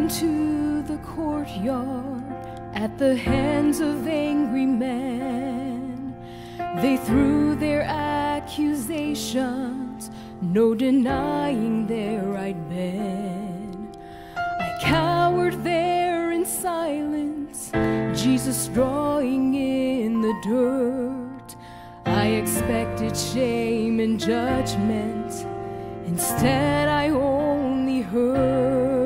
into the courtyard at the hands of angry men. They threw their accusations, no denying their right men. I cowered there in silence, Jesus drawing in the dirt. I expected shame and judgment, instead I only heard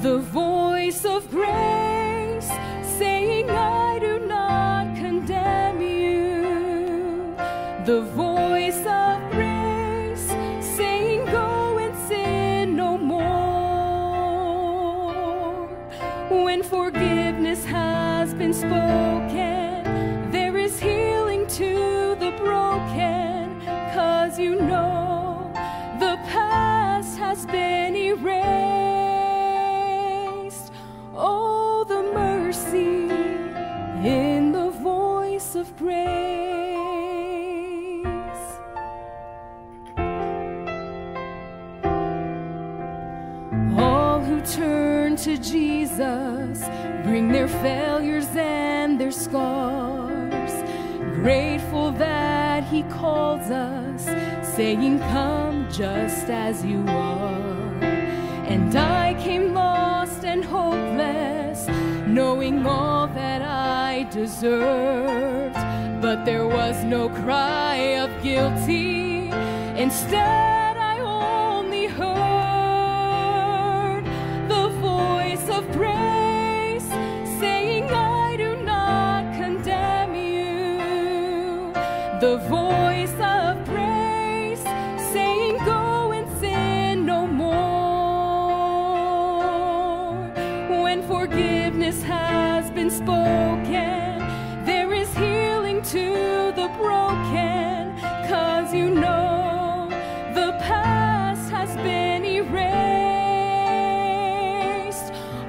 the voice of grace saying, I do not condemn you. The voice of grace saying, go and sin no more. When forgiveness has been spoken, there is healing to the broken, 'cause you know the past has been erased. Oh, the mercy in the voice of grace. All who turn to Jesus bring their failures and their scars, grateful that He calls us, saying, come just as you are. And I came lost and hopeless, knowing all that I deserved, but there was no cry of guilty. Instead, I only heard the voice of grace saying, I do not condemn you. The voice of grace saying, go and sin no more. When forgiveness has been spoken, there is healing to the broken, 'cause you know the past has been erased.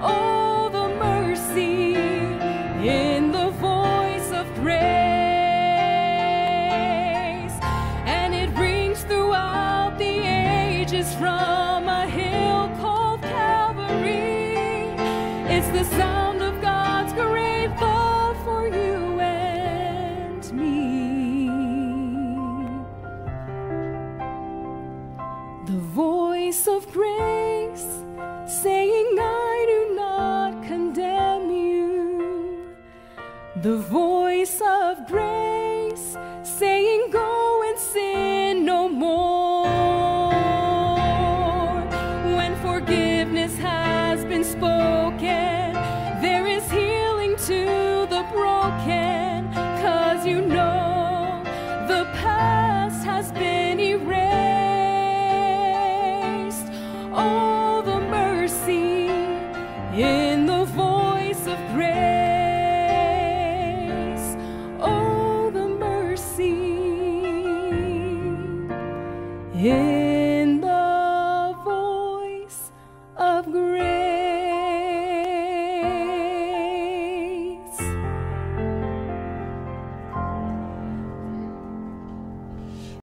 Oh, the mercy in the voice of grace. And it rings throughout the ages from a hill called Calvary. It's the sound of God's great love for you and me. The voice of grace saying, I do not condemn you. The voice of grace saying, go and sin no more. When forgiveness has been spoken, there is healing to the broken, 'cause you know the past has been erased. Oh, the mercy in the voice of grace. Oh, the mercy in